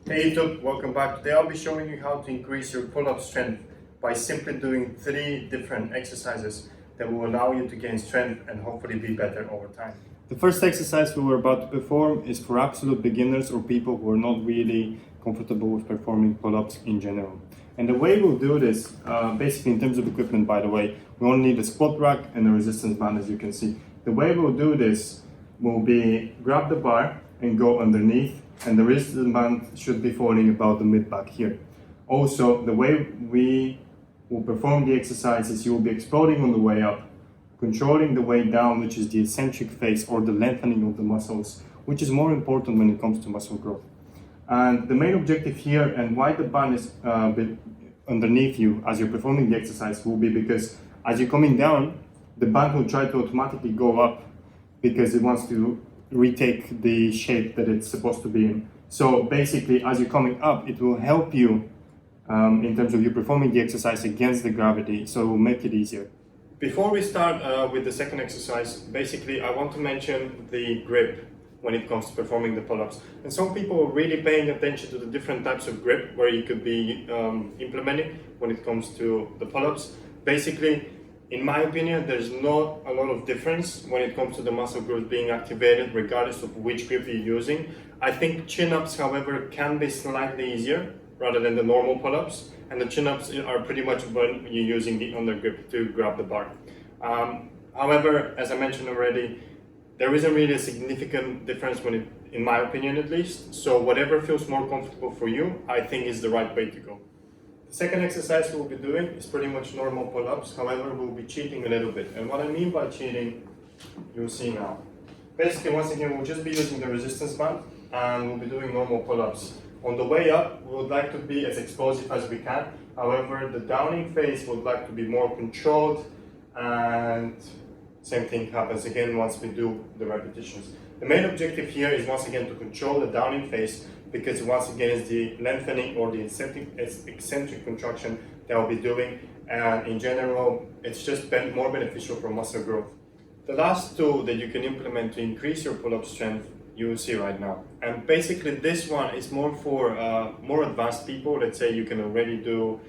Hey YouTube, welcome back. Today I'll be showing you how to increase your pull-up strength by simply doing 3 different exercises that will allow you to gain strength and hopefully be better over time. The first exercise we're about to perform is for absolute beginners or people who are not really comfortable with performing pull-ups in general. And the way we'll do this, basically in terms of equipment by the way, we only need a squat rack and a resistance band, as you can see. The way we'll do this will be grab the bar and go underneath, and the resistance band should be falling about the mid back here. Also, the way we will perform the exercise is you will be exploding on the way up, controlling the way down, which is the eccentric phase or the lengthening of the muscles, which is more important when it comes to muscle growth. And the main objective here, and why the band is underneath you as you're performing the exercise, will be because as you're coming down, the band will try to automatically go up because it wants to retake the shape that it's supposed to be in. So basically, as you're coming up, it will help you in terms of you performing the exercise against the gravity, so it will make it easier. Before we start with the second exercise, basically I want to mention the grip when it comes to performing the pull-ups. And some people are really paying attention to the different types of grip where you could be implementing when it comes to the pull-ups. Basically, in my opinion, there's not a lot of difference when it comes to the muscle groups being activated regardless of which grip you're using. I think chin-ups, however, can be slightly easier rather than the normal pull-ups, and the chin-ups are pretty much when you're using the under grip to grab the bar. However, as I mentioned already, there isn't really a significant difference in my opinion at least, so whatever feels more comfortable for you, I think is the right way to go. The second exercise we'll be doing is pretty much normal pull-ups, however we'll be cheating a little bit. And what I mean by cheating, you'll see now. Basically, once again, we'll just be using the resistance band and we'll be doing normal pull-ups. On the way up, we would like to be as explosive as we can, however the downing phase would like to be more controlled, and same thing happens again once we do the repetitions. The main objective here is once again to control the downing phase, because once again is the lengthening or the eccentric contraction that I'll be doing, and in general it's just more beneficial for muscle growth. The last tool that you can implement to increase your pull-up strength you will see right now, and basically this one is more for more advanced people. Let's say you can already do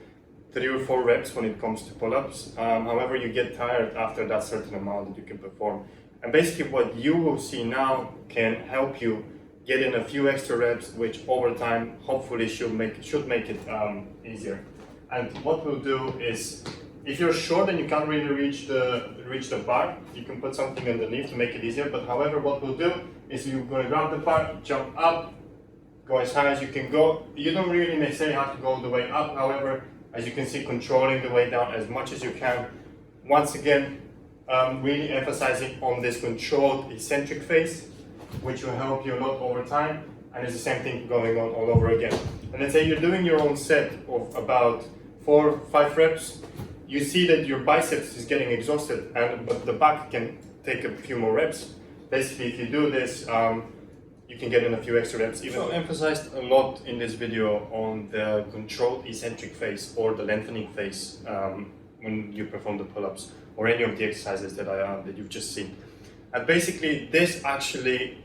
3 or 4 reps when it comes to pull-ups, however you get tired after that certain amount that you can perform. And basically what you will see now can help you get in a few extra reps, which over time hopefully should make it easier. And what we'll do is, if you're short and you can't really reach the bar, you can put something underneath to make it easier. But however, what we'll do is you're going to grab the bar, jump up, go as high as you can go. You don't really necessarily have to go all the way up, however, as you can see, controlling the way down as much as you can. Once again, really emphasizing on this controlled eccentric phase, which will help you a lot over time, and it's the same thing going on all over again. And let's say you're doing your own set of about 4 or 5 reps, you see that your biceps is getting exhausted, but the back can take a few more reps. Basically, if you do this, you can get in a few extra reps. Even so, emphasized a lot in this video on the controlled eccentric phase or the lengthening phase when you perform the pull-ups or any of the exercises that you've just seen. And basically, this actually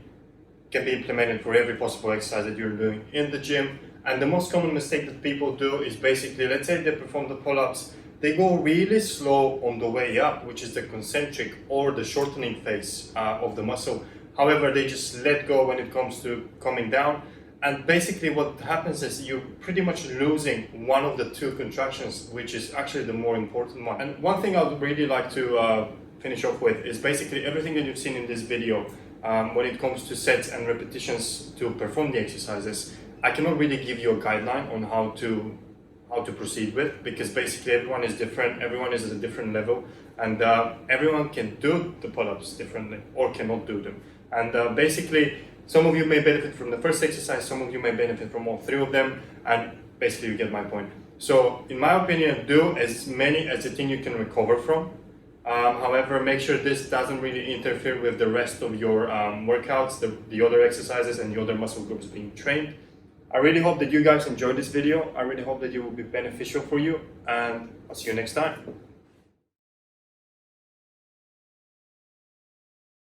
can be implemented for every possible exercise that you're doing in the gym. And the most common mistake that people do is basically, let's say they perform the pull-ups, they go really slow on the way up, which is the concentric or the shortening phase of the muscle. However, they just let go when it comes to coming down. And basically what happens is you're pretty much losing one of the 2 contractions, which is actually the more important one. And one thing I would really like to finish off with is basically everything that you've seen in this video when it comes to sets and repetitions to perform the exercises. I cannot really give you a guideline on how to proceed with, because basically everyone is different, everyone is at a different level, and everyone can do the pull-ups differently or cannot do them. And basically some of you may benefit from the first exercise, some of you may benefit from all 3 of them, and basically you get my point. So in my opinion, do as many as you think you can recover from. However, make sure this doesn't really interfere with the rest of your workouts, the other exercises and the other muscle groups being trained. I really hope that you guys enjoyed this video. I really hope that it will be beneficial for you, and I'll see you next time.